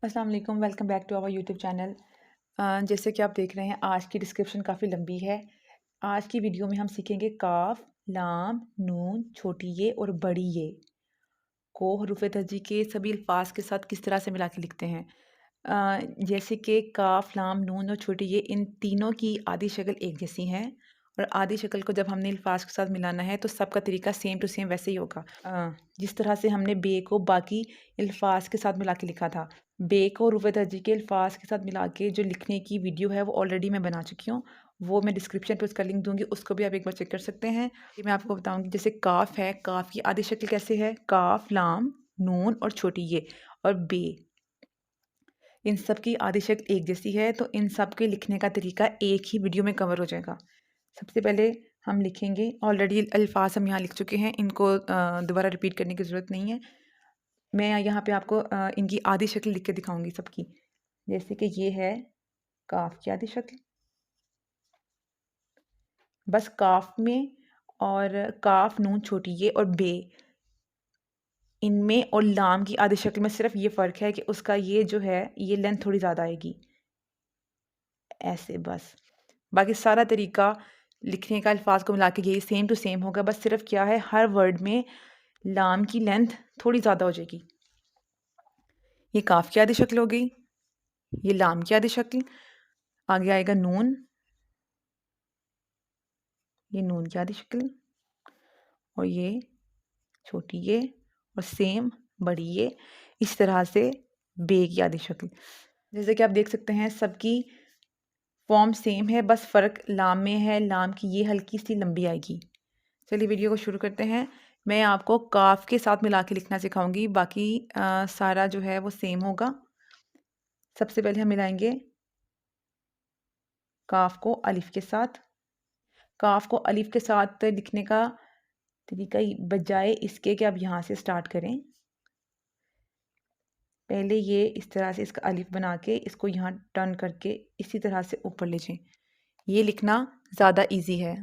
अस्सलाम वालेकुम, welcome back to our YouTube channel. जैसे कि आप देख रहे हैं, आज की डिस्क्रिप्शन काफ़ी लंबी है। आज की वीडियो में हम सीखेंगे काफ, लाम, नून, छोटी ये और बड़ी ये को हरूफ तहजी के सभी अल्फाज के साथ किस तरह से मिला के लिखते हैं। जैसे कि काफ, लाम, नून और छोटी ये, इन तीनों की आधी शक्ल एक जैसी है और आधी शक्ल को जब हमने अल्फाज के साथ मिलाना है तो सबका तरीका सेम टू सेम वैसे ही होगा। जिस तरह से हमने बे को बाकी अल्फाज के साथ मिला के लिखा था, बे को हरूफ तहजी के अल्फाज के साथ मिला के जो लिखने की वीडियो है वो ऑलरेडी मैं बना चुकी हूँ। वो मैं डिस्क्रिप्शन पे उसका लिंक दूंगी, उसको भी आप एक बार चेक कर सकते हैं। ये मैं आपको बताऊंगी। जैसे काफ है, काफ की आधी शक्ल कैसे है, काफ, लाम, नून और छोटी ये और बे, इन सब की आधी शक्ल एक जैसी है, तो इन सब के लिखने का तरीका एक ही वीडियो में कवर हो जाएगा। सबसे पहले हम लिखेंगे, ऑलरेडी अल्फाज हम यहाँ लिख चुके हैं, इनको दोबारा रिपीट करने की ज़रूरत नहीं है। मैं यहाँ पे आपको इनकी आधी शक्ल लिख के दिखाऊंगी सबकी। जैसे कि ये है काफ की आधी शक्ल, बस काफ में और काफ, नून, छोटी ये और बे, इनमें और लाम की आधी शक्ल में सिर्फ ये फ़र्क है कि उसका ये जो है ये लेंथ थोड़ी ज़्यादा आएगी, ऐसे बस। बाकी सारा तरीका लिखने का अल्फाज को मिला के यही सेम टू सेम होगा, बस सिर्फ क्या है, हर वर्ड में लाम की लेंथ थोड़ी ज़्यादा हो जाएगी। ये काफ की आधी शक्ल हो गई, ये लाम की आधी शक्ल। आगे आएगा नून, ये नून की आधी शक्ल और ये छोटी ये और सेम बड़ी ये। इस तरह से बे की आधी शक्ल। जैसे कि आप देख सकते हैं सबकी फॉर्म सेम है, बस फ़र्क लाम में है, लाम की ये हल्की सी लंबी आएगी। चलिए वीडियो को शुरू करते हैं। मैं आपको काफ के साथ मिला के लिखना सिखाऊंगी, बाकी सारा जो है वो सेम होगा। सबसे पहले हम मिलाएंगे काफ को अलिफ के साथ। काफ को अलिफ के साथ लिखने का तरीका बजाय इसके कि आप यहाँ से स्टार्ट करें, पहले ये इस तरह से इसका अलिफ बना के इसको यहाँ टर्न करके इसी तरह से ऊपर ले जाएं। ये लिखना ज़्यादा इजी है।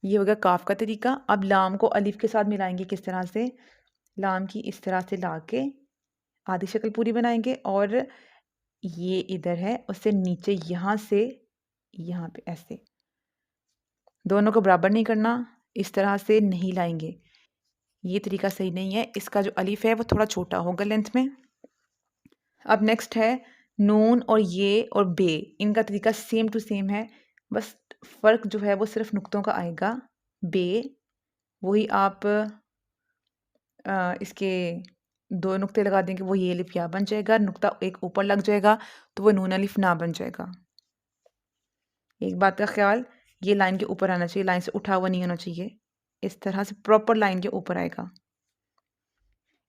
ये हो गया काफ का तरीका। अब लाम को अलिफ के साथ मिलाएंगे किस तरह से, लाम की इस तरह से ला के आधी शक्ल पूरी बनाएंगे और ये इधर है उससे नीचे यहाँ से यहाँ पे ऐसे, दोनों को बराबर नहीं करना, इस तरह से नहीं लाएंगे, ये तरीका सही नहीं है। इसका जो अलिफ है वो थोड़ा छोटा होगा लेंथ में। अब नेक्स्ट है नून और ये और बे, इनका तरीका सेम टू सेम है, बस फ़र्क जो है वो सिर्फ नुक्तों का आएगा। बे वही आप इसके दो नुक्ते लगा देंगे, वो ये अलिफ या बन जाएगा, नुक्ता एक ऊपर लग जाएगा तो वो नून अलिफ ना बन जाएगा। एक बात का ख्याल, ये लाइन के ऊपर आना चाहिए, लाइन से उठा हुआ नहीं होना चाहिए, इस तरह से प्रॉपर लाइन के ऊपर आएगा।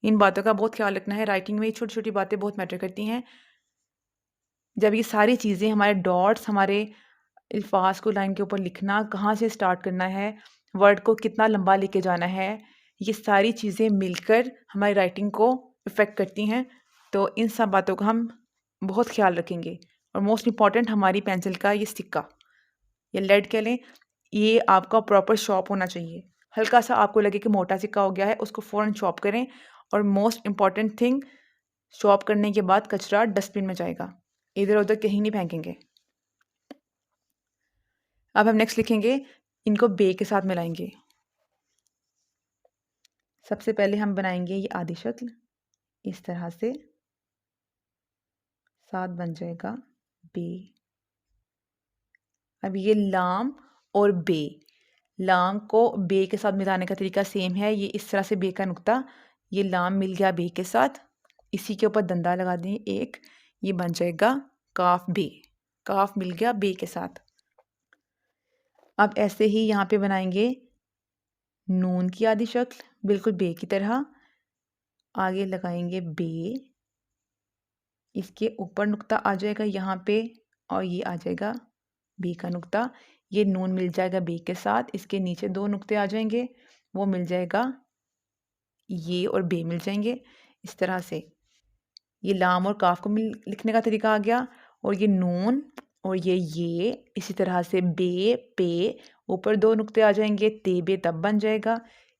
इन बातों का बहुत ख्याल रखना है, राइटिंग में ये छोटी छोटी बातें बहुत मैटर करती हैं। जब ये सारी चीज़ें, हमारे डॉट्स, हमारे अल्फाज को लाइन के ऊपर लिखना, कहाँ से स्टार्ट करना है, वर्ड को कितना लंबा लेके जाना है, ये सारी चीज़ें मिलकर हमारी राइटिंग को इफ़ेक्ट करती हैं। तो इन सब बातों का हम बहुत ख्याल रखेंगे। और मोस्ट इम्पॉर्टेंट, हमारी पेंसिल का ये सिक्का या लेड कह लें, ये आपका प्रॉपर शॉर्प होना चाहिए। हल्का सा आपको लगे कि मोटा सिक्का हो गया है, उसको फ़ौरन शॉर्प करें। और मोस्ट इम्पॉर्टेंट थिंग, शॉर्प करने के बाद कचरा डस्टबिन में जाएगा, इधर उधर कहीं नहीं फेंकेंगे। अब हम नेक्स्ट लिखेंगे, इनको बे के साथ मिलाएंगे। सबसे पहले हम बनाएंगे ये आधी शक्ल, इस तरह से साथ बन जाएगा बे। अब ये लाम और बे, लाम को बे के साथ मिलाने का तरीका सेम है। ये इस तरह से बे का नुक्ता, ये लाम मिल गया बे के साथ, इसी के ऊपर दंदा लगा दें एक, ये बन जाएगा काफ बे, काफ मिल गया बे के साथ। अब ऐसे ही यहाँ पे बनाएंगे नून की आधी शक्ल, बिल्कुल बे की तरह। आगे लगाएंगे बे, इसके ऊपर नुक्ता आ जाएगा यहाँ पे और ये आ जाएगा बे का नुक्ता। ये नून मिल जाएगा बे के साथ, इसके नीचे दो नुक्ते आ जाएंगे, वो मिल जाएगा ये और बे मिल जाएंगे इस तरह से। ये लाम और काफ को लिखने का तरीका आ गया। और ये नून और ये इसी तरह से बे पे, ऊपर दो नुक्ते आ जाएंगे, ते बे तब बन जाएगा।